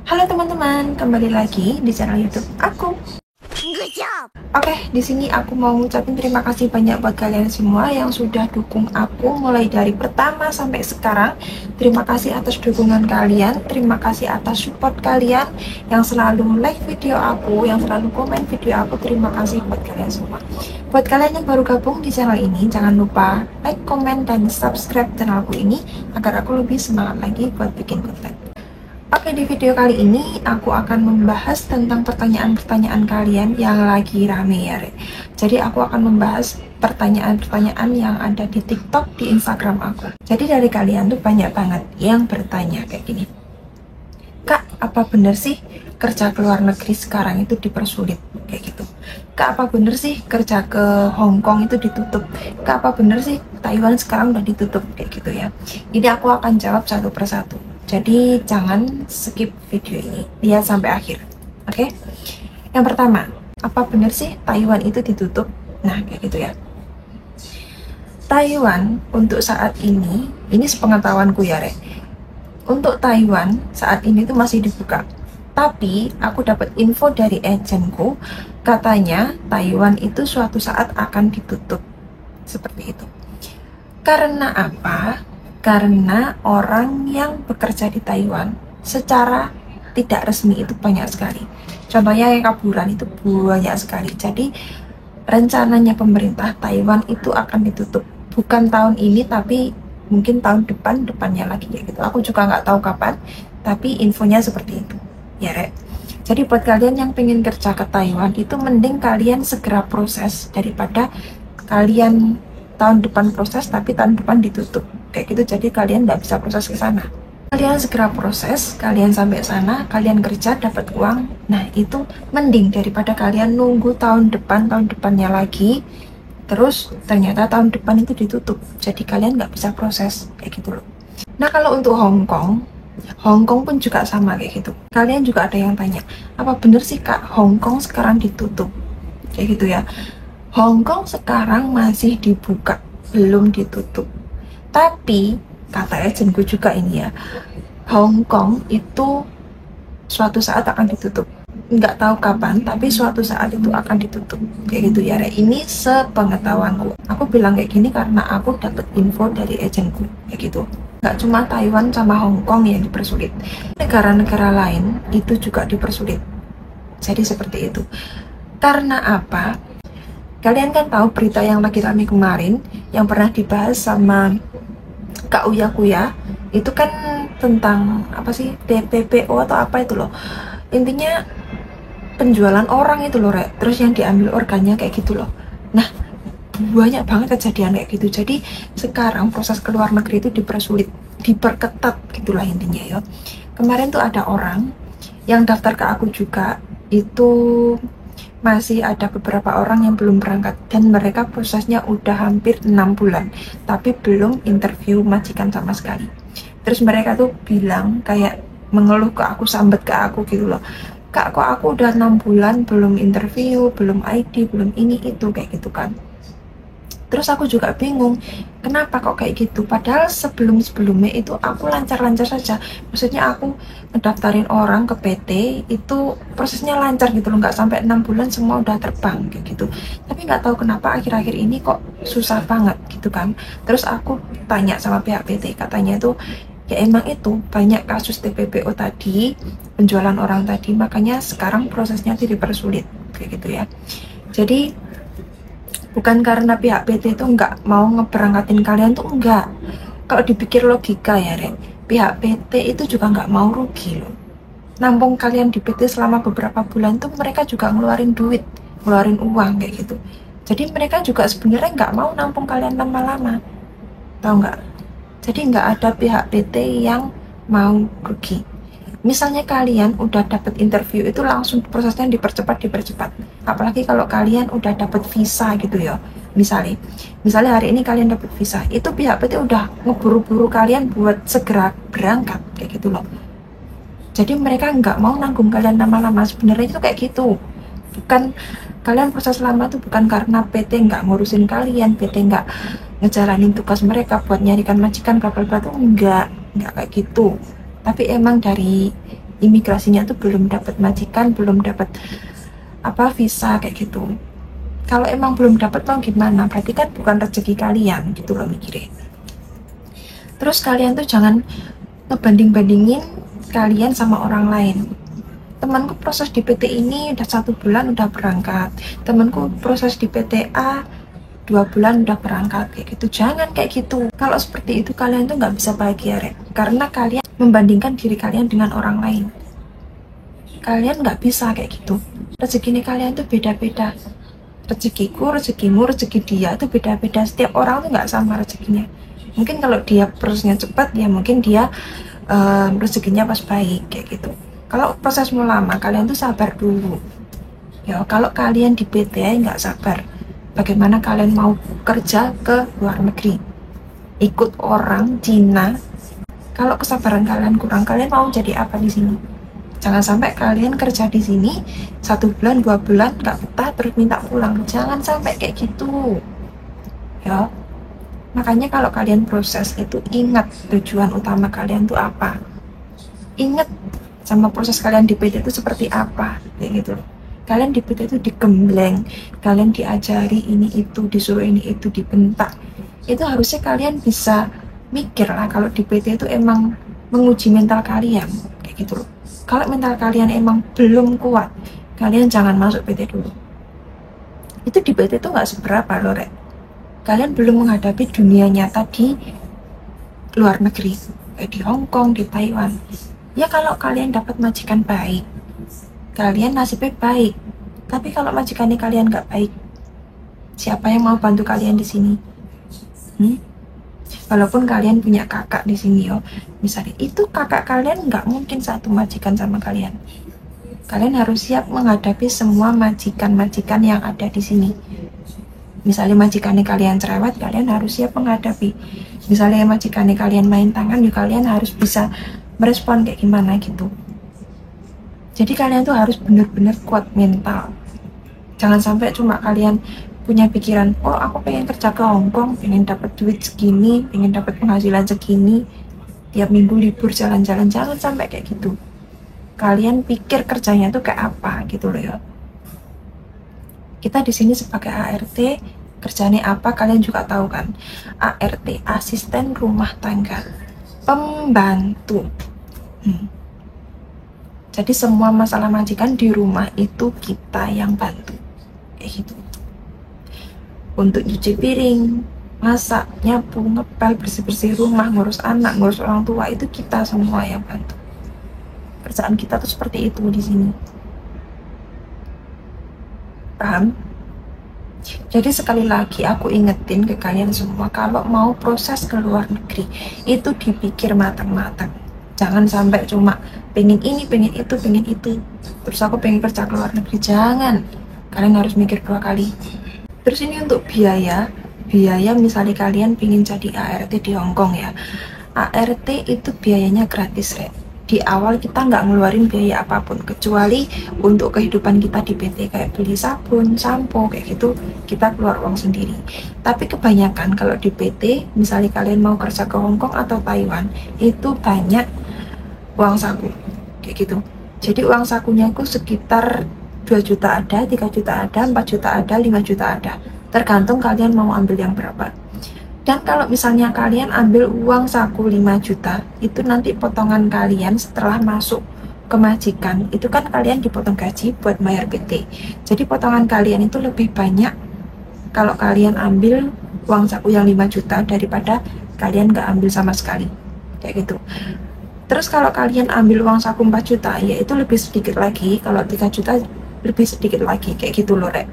Halo teman-teman, kembali lagi di channel YouTube aku. Good job. Oke, di sini aku mau ngucapin terima kasih banyak buat kalian semua yang sudah dukung aku mulai dari pertama sampai sekarang. Terima kasih atas dukungan kalian, terima kasih atas support kalian yang selalu like video aku, yang selalu komen video aku. Terima kasih buat kalian semua. Buat kalian yang baru gabung di channel ini, jangan lupa like, komen, dan subscribe channel aku ini agar aku lebih semangat lagi buat bikin konten. Oke, di video kali ini aku akan membahas tentang pertanyaan-pertanyaan kalian yang lagi rame ya, Re. Jadi aku akan membahas pertanyaan-pertanyaan yang ada di TikTok, di Instagram aku. Jadi dari kalian tuh banyak banget yang bertanya kayak gini. Kak, apa bener sih kerja ke luar negeri sekarang itu dipersulit? Kayak gitu. Kak, apa bener sih kerja ke Hong Kong itu ditutup? Kak, apa bener sih Taiwan sekarang udah ditutup? Kayak gitu ya. Ini aku akan jawab satu persatu. Jadi jangan skip video ini, lihat sampai akhir. Oke? Yang pertama, apa bener sih Taiwan itu ditutup? Nah, kayak gitu ya. Taiwan untuk saat ini sepengetahuanku ya, Re. Untuk Taiwan saat ini tuh masih dibuka. Tapi aku dapat info dari agenku, katanya Taiwan itu suatu saat akan ditutup. Seperti itu. Karena apa? Karena orang yang bekerja di Taiwan secara tidak resmi itu banyak sekali. Contohnya yang kaburan itu banyak sekali. Jadi rencananya pemerintah Taiwan itu akan ditutup. Bukan tahun ini tapi mungkin tahun depannya lagi kayak gitu. Aku juga nggak tahu kapan, tapi infonya seperti itu. Ya, Rek. Jadi buat kalian yang pengen kerja ke Taiwan itu mending kalian segera proses daripada kalian tahun depan proses tapi tahun depan ditutup kayak gitu. Jadi kalian nggak bisa proses ke sana. Kalian segera proses, kalian sampai sana, kalian kerja dapat uang. Nah itu mending daripada kalian nunggu tahun depannya lagi, terus ternyata tahun depan itu ditutup. Jadi kalian nggak bisa proses kayak gitu loh. Nah kalau untuk Hong Kong pun juga sama kayak gitu. Kalian juga ada yang tanya, apa bener sih Kak Hong Kong sekarang ditutup? Kayak gitu ya. Hong Kong sekarang masih dibuka, belum ditutup. Tapi, kata agenku juga ini ya, Hong Kong itu suatu saat akan ditutup. Nggak tahu kapan, tapi suatu saat itu akan ditutup. Kayak gitu ya, Re. Ini sepengetahuanku. Aku bilang kayak gini karena aku dapat info dari agenku. Kayak gitu. Nggak cuma Taiwan sama Hong Kong yang dipersulit. Negara-negara lain itu juga dipersulit. Jadi seperti itu. Karena apa? Kalian kan tahu berita yang lagi rame kemarin yang pernah dibahas sama Kak Uya Kuya, itu kan tentang apa sih, DPPO atau apa itu loh. Intinya penjualan orang itu loh, Rek. Terus yang diambil organnya kayak gitu loh. Nah, banyak banget kejadian kayak gitu. Jadi sekarang proses ke luar negeri itu dipersulit, diperketat gitulah intinya ya. Kemarin tuh ada orang yang daftar ke aku juga, itu masih ada beberapa orang yang belum berangkat dan mereka prosesnya udah hampir 6 bulan tapi belum interview majikan sama sekali. Terus mereka tuh bilang kayak mengeluh ke aku, sambat ke aku gitu loh, Kak kok aku udah 6 bulan belum interview, belum ID, belum ini itu kayak gitu kan. Terus aku juga bingung, kenapa kok kayak gitu? Padahal sebelum-sebelumnya itu aku lancar-lancar saja. Maksudnya aku ngedaftarin orang ke PT, itu prosesnya lancar gitu loh. Nggak sampai 6 bulan semua udah terbang kayak gitu. Tapi nggak tahu kenapa akhir-akhir ini kok susah banget gitu kan. Terus aku tanya sama pihak PT, katanya itu ya emang itu banyak kasus TPPO tadi, penjualan orang tadi, makanya sekarang prosesnya dipersulit kayak gitu ya. Jadi bukan karena pihak PT itu nggak mau ngeberangkatin kalian tuh enggak. Kalau dipikir logika ya, Ren, pihak PT itu juga nggak mau rugi loh. Nampung kalian di PT selama beberapa bulan tuh mereka juga ngeluarin duit, ngeluarin uang kayak gitu. Jadi mereka juga sebenarnya nggak mau nampung kalian lama-lama, tahu nggak? Jadi nggak ada pihak PT yang mau rugi. Misalnya kalian udah dapat interview itu langsung prosesnya dipercepat. Apalagi kalau kalian udah dapat visa gitu ya. Misalnya hari ini kalian dapat visa, itu pihak PT udah ngeburu-buru kalian buat segera berangkat kayak gitu loh. Jadi mereka nggak mau nanggung kalian lama-lama. Sebenarnya itu kayak gitu. Bukan kalian proses lama tuh bukan karena PT nggak ngurusin kalian, PT nggak ngejalanin tugas mereka buat nyarikan majikan, bla bla bla tuh enggak kayak gitu. Tapi emang dari imigrasinya tuh belum dapat majikan, belum dapat visa kayak gitu. Kalau emang belum dapat mau gimana, berarti kan bukan rezeki kalian gitu loh mikirnya. Terus kalian tuh jangan ngebanding-bandingin kalian sama orang lain. Temanku proses di PT ini udah 1 bulan udah berangkat, temanku proses di PTA 2 bulan udah berangkat, kayak gitu. Jangan kayak gitu. Kalau seperti itu kalian tuh nggak bisa bahagia, Rek. Karena kalian membandingkan diri kalian dengan orang lain. Kalian nggak bisa kayak gitu. Rezeki kalian tuh beda-beda. Rezekiku, rezekimu, rezeki dia itu beda-beda. Setiap orang tuh nggak sama rezekinya. Mungkin kalau dia prosesnya cepat, ya mungkin dia rezekinya pas baik kayak gitu. Kalau prosesmu lama, kalian tuh sabar dulu. Ya, kalau kalian di PT nggak sabar, bagaimana kalian mau kerja ke luar negeri? Ikut orang Cina. Kalau kesabaran kalian kurang, kalian mau jadi apa di sini? Jangan sampai kalian kerja di sini 1 bulan, 2 bulan nggak betah terus minta pulang. Jangan sampai kayak gitu. Ya. Makanya kalau kalian proses itu ingat tujuan utama kalian tuh apa. Ingat sama proses kalian di PT itu seperti apa, kayak gitu. Kalian di PT itu digembleng, kalian diajari ini itu, disuruh ini itu, dibentak. Itu harusnya kalian bisa mikir lah kalau di PT itu emang menguji mental kalian, kayak gitu loh. Kalau mental kalian emang belum kuat, kalian jangan masuk PT dulu. Itu di PT itu nggak seberapa loh, Rek. Kalian belum menghadapi dunia nyata di luar negeri, kayak di Hong Kong, di Taiwan. Ya kalau kalian dapat majikan baik, kalian nasibnya baik. Tapi kalau majikannya kalian nggak baik, siapa yang mau bantu kalian di sini? Walaupun kalian punya kakak di sini yo, misalnya itu kakak kalian nggak mungkin satu majikan sama kalian. Kalian harus siap menghadapi semua majikan-majikan yang ada di sini. Misalnya majikannya kalian cerewet, kalian harus siap menghadapi. Misalnya majikannya kalian main tangan, ya kalian harus bisa merespon kayak gimana gitu. Jadi kalian tuh harus benar-benar kuat mental. Jangan sampai cuma kalian punya pikiran, oh aku pengen kerja ke Hong Kong, pengen dapat duit segini, pengen dapat penghasilan segini, tiap minggu libur jalan-jalan. Jangan sampai kayak gitu. Kalian pikir kerjanya tuh kayak apa gitu loh ya. Kita di sini sebagai ART, kerjanya apa kalian juga tahu kan. ART, asisten rumah tangga, pembantu. Jadi semua masalah majikan di rumah itu kita yang bantu, kayak gitu. Untuk cuci piring, masak, nyapu, ngepel, bersih-bersih rumah, ngurus anak, ngurus orang tua, itu kita semua yang bantu. Kerjaan kita tuh seperti itu di sini. Paham? Jadi sekali lagi aku ingetin ke kalian semua, kalau mau proses ke luar negeri itu dipikir matang-matang. Jangan sampai cuma pengen ini, pengen itu, pengen itu, terus aku pengen kerja ke luar negeri. Jangan. Kalian harus mikir 2 kali. Terus ini untuk biaya misalnya kalian pengen jadi ART di Hong Kong ya. ART itu biayanya gratis, Rek. Di awal kita nggak ngeluarin biaya apapun, kecuali untuk kehidupan kita di PT, kayak beli sabun, sampo, kayak gitu, kita keluar uang sendiri. Tapi kebanyakan kalau di PT, misalnya kalian mau kerja ke Hong Kong atau Taiwan, itu banyak uang saku, kayak gitu. Jadi uang sakunya aku sekitar 2 juta ada, 3 juta ada, 4 juta ada, 5 juta ada. Tergantung kalian mau ambil yang berapa. Dan kalau misalnya kalian ambil uang saku 5 juta, itu nanti potongan kalian setelah masuk ke majikan, itu kan kalian dipotong gaji buat bayar PT. Jadi potongan kalian itu lebih banyak kalau kalian ambil uang saku yang 5 juta daripada kalian nggak ambil sama sekali. Kayak gitu. Terus kalau kalian ambil uang saku 4 juta, ya itu lebih sedikit lagi. Kalau 3 juta lebih sedikit lagi, kayak gitu loh, Rek.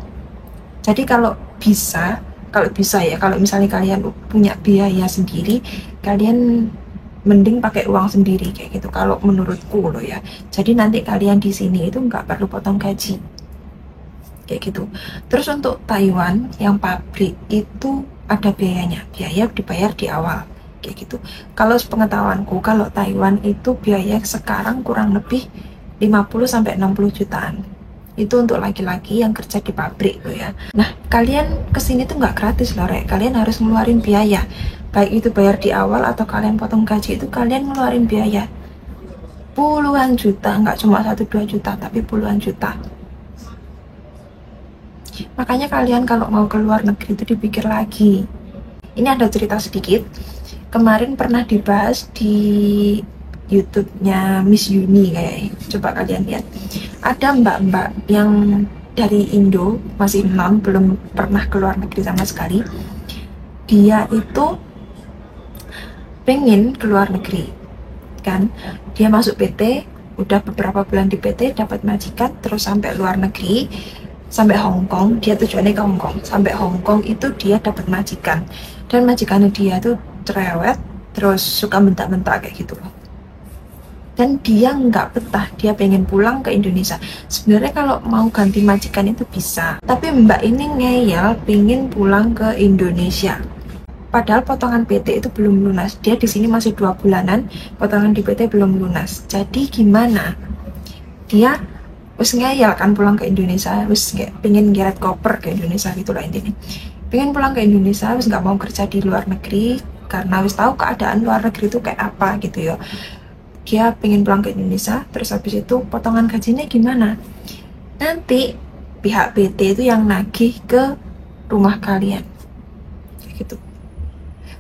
Jadi kalau bisa ya, kalau misalnya kalian punya biaya sendiri, kalian mending pakai uang sendiri, kayak gitu. Kalau menurutku loh ya. Jadi nanti kalian di sini itu nggak perlu potong gaji, kayak gitu. Terus untuk Taiwan yang pabrik itu ada biayanya, biaya dibayar di awal, kayak gitu. Kalau sepengetahuanku, kalau Taiwan itu biaya sekarang kurang lebih 50-60 jutaan. Itu untuk laki-laki yang kerja di pabrik loh ya. Nah, kalian kesini tuh nggak gratis loh, Rek. Kalian harus ngeluarin biaya. Baik itu bayar di awal atau kalian potong gaji, itu kalian ngeluarin biaya. puluhan juta, nggak cuma 1-2 juta tapi puluhan juta. Makanya kalian kalau mau ke luar negeri itu dipikir lagi. Ini ada cerita sedikit, kemarin pernah dibahas di YouTube-nya Miss Yuni kayaknya, coba kalian lihat. Ada mbak-mbak yang dari Indo, masih non, belum pernah ke luar negeri sama sekali. Dia itu pengen ke luar negeri kan, dia masuk PT, udah beberapa bulan di PT, dapat majikan, terus sampai luar negeri, sampai Hong Kong. Dia tujuannya ke Hong Kong. Sampai Hong Kong itu dia dapat majikan, dan majikannya dia tuh cerewet, terus suka bentak-bentak kayak gitu loh. Dan dia nggak betah, dia pengen pulang ke Indonesia. Sebenarnya kalau mau ganti majikan itu bisa, tapi mbak ini ngeyel pengen pulang ke Indonesia. Padahal potongan PT itu belum lunas. Dia di sini masih 2 bulanan, potongan di PT belum lunas. Jadi gimana? Dia wis ngeyel kan pulang ke Indonesia, wis pengen ngeret koper ke Indonesia gitu lah intinya. Pengen pulang ke Indonesia, wis nggak mau kerja di luar negeri karena wis tahu keadaan luar negeri itu kayak apa gitu ya. Dia pengen pulang ke Indonesia, terus habis itu potongan gajinya gimana? Nanti pihak PT itu yang nagih ke rumah kalian, kayak gitu.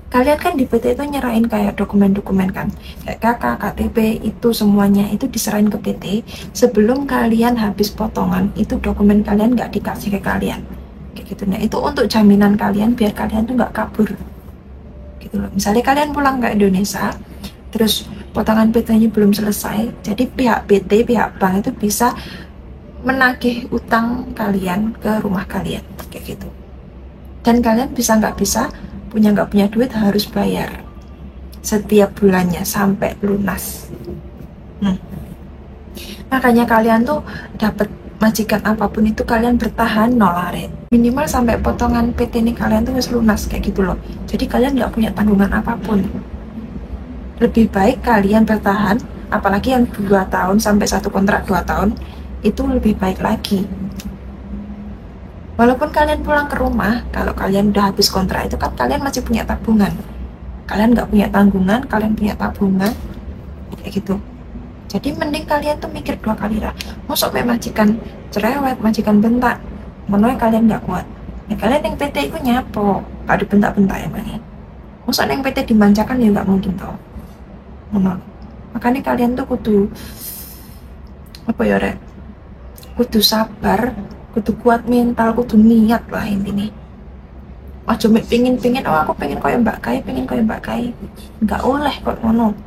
Kalian kan di PT itu nyerahin kayak dokumen-dokumen kan, kayak KK, KTP, itu semuanya itu diserahin ke PT. Sebelum kalian habis potongan, itu dokumen kalian nggak dikasih ke kalian, kayak gitu. Nah itu untuk jaminan kalian biar kalian tuh nggak kabur gitu loh. Misalnya kalian pulang ke Indonesia, terus potongan PT-nya belum selesai, jadi pihak PT, pihak bank itu bisa menagih utang kalian ke rumah kalian, kayak gitu. Dan kalian bisa nggak punya duit harus bayar setiap bulannya sampai lunas. Makanya kalian tuh dapat majikan apapun itu kalian bertahan nolaret minimal sampai potongan PT ini kalian tuh harus lunas, kayak gitu loh. Jadi kalian nggak punya tanggungan apapun. Lebih baik kalian bertahan, apalagi yang 2 tahun sampai 1 kontrak 2 tahun itu lebih baik lagi. Walaupun kalian pulang ke rumah, kalau kalian udah habis kontrak itu kan kalian masih punya tabungan. Kalian nggak punya tanggungan, kalian punya tabungan, kayak gitu. Jadi mending kalian tuh mikir 2 kali lah. Masuk majikan cerewet, majikan bentak, menurut kalian nggak kuat. Nah, kalian yang PT itu nyapo, gak dibentak-bentak ya mana? Masuk yang PT dimanjakan ya nggak mungkin tau. Menurut. Makanya kalian tuh kudu apa ya rek? Kudu sabar, kudu kuat mental, kudu niat lah intinya. Ojo pingin oh aku pengen koyo Mbak Kai, nggak oleh kok ngono.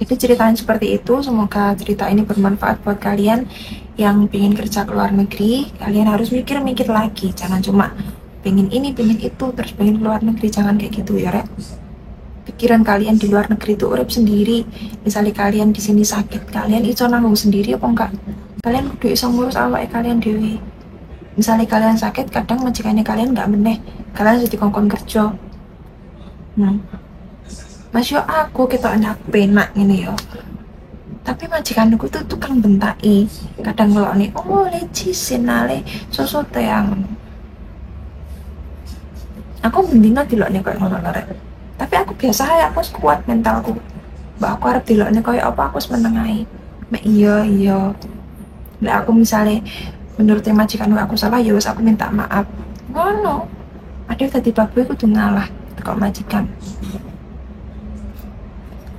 Jadi ceritanya seperti itu. Semoga cerita ini bermanfaat buat kalian yang pengen kerja ke luar negeri. Kalian harus mikir-mikir lagi, jangan cuma pengen ini pengen itu terus pengen ke luar negeri, jangan kayak gitu ya rek. Pikiran kalian di luar negeri itu urip sendiri. Misalnya kalian di sini sakit, kalian iso nanggung sendiri apa enggak? Kalian kudu iso ngurus awake kalian dewe. Misalnya kalian sakit, kadang majikannya kalian nggak meneh, kalian jadi kongkon kerja. Mas yo aku kita anak penak ini yo. Tapi majikanku tuh tukang bentai. Kadang ngelok nih, oh leci sinale sosot yang. Aku mendingan dilok nih kayak ngono rek. Tapi aku biasa ya, aku kuat mentalku. Mbak aku harap dilok nih kayak apa, aku menengahi. Mek iya. Nah aku misalnya menurut majikan aku salah ya wes aku minta maaf. Ngono. Ada tadi babu aku tuh ngalah kok majikan.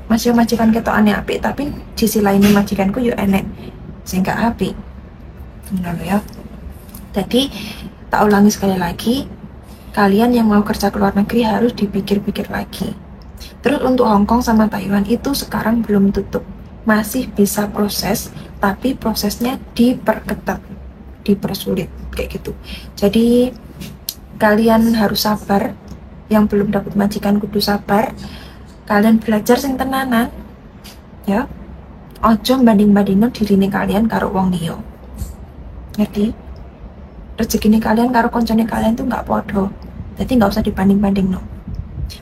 Masih majikan ketok aneh apik, tapi di sisi lainnya majikanku yo enek sehingga apik. Ngono ya. Jadi tak ulangi sekali lagi, kalian yang mau kerja ke luar negeri harus dipikir-pikir lagi. Terus untuk Hong Kong sama Taiwan itu sekarang belum tutup, masih bisa proses, tapi prosesnya diperketat, dipersulit kayak gitu. Jadi kalian harus sabar, yang belum dapat majikan kudu sabar. Kalian belajar sing tenanan ya, ojo banding-bandingno dirine kalian karo wong liya, ngerti? Rezeki kalian karo koncone kalian tuh nggak podo, jadi nggak usah dibanding-banding no.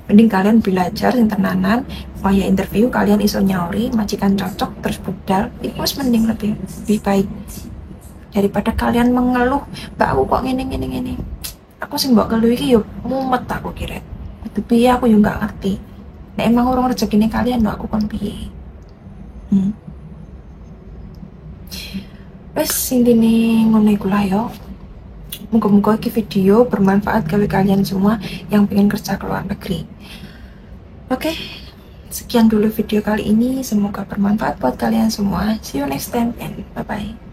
Mending kalian belajar sing tenanan, ya interview kalian iso nyauri, majikan cocok terus budal, itu mending lebih baik daripada kalian mengeluh, mbak aku kok gini. Aku sih mbak keluh iki yo mumet aku kira. Itu piye aku yo nggak ngerti. Nek emang orang rezeki kalian no aku kon piye. Wes intine ngono iku lah yo. Muga-muga iki video bermanfaat gawe kalian semua yang pengen kerja ke luar negeri. Oke, sekian dulu video kali ini. Semoga bermanfaat buat kalian semua. See you next time and bye-bye.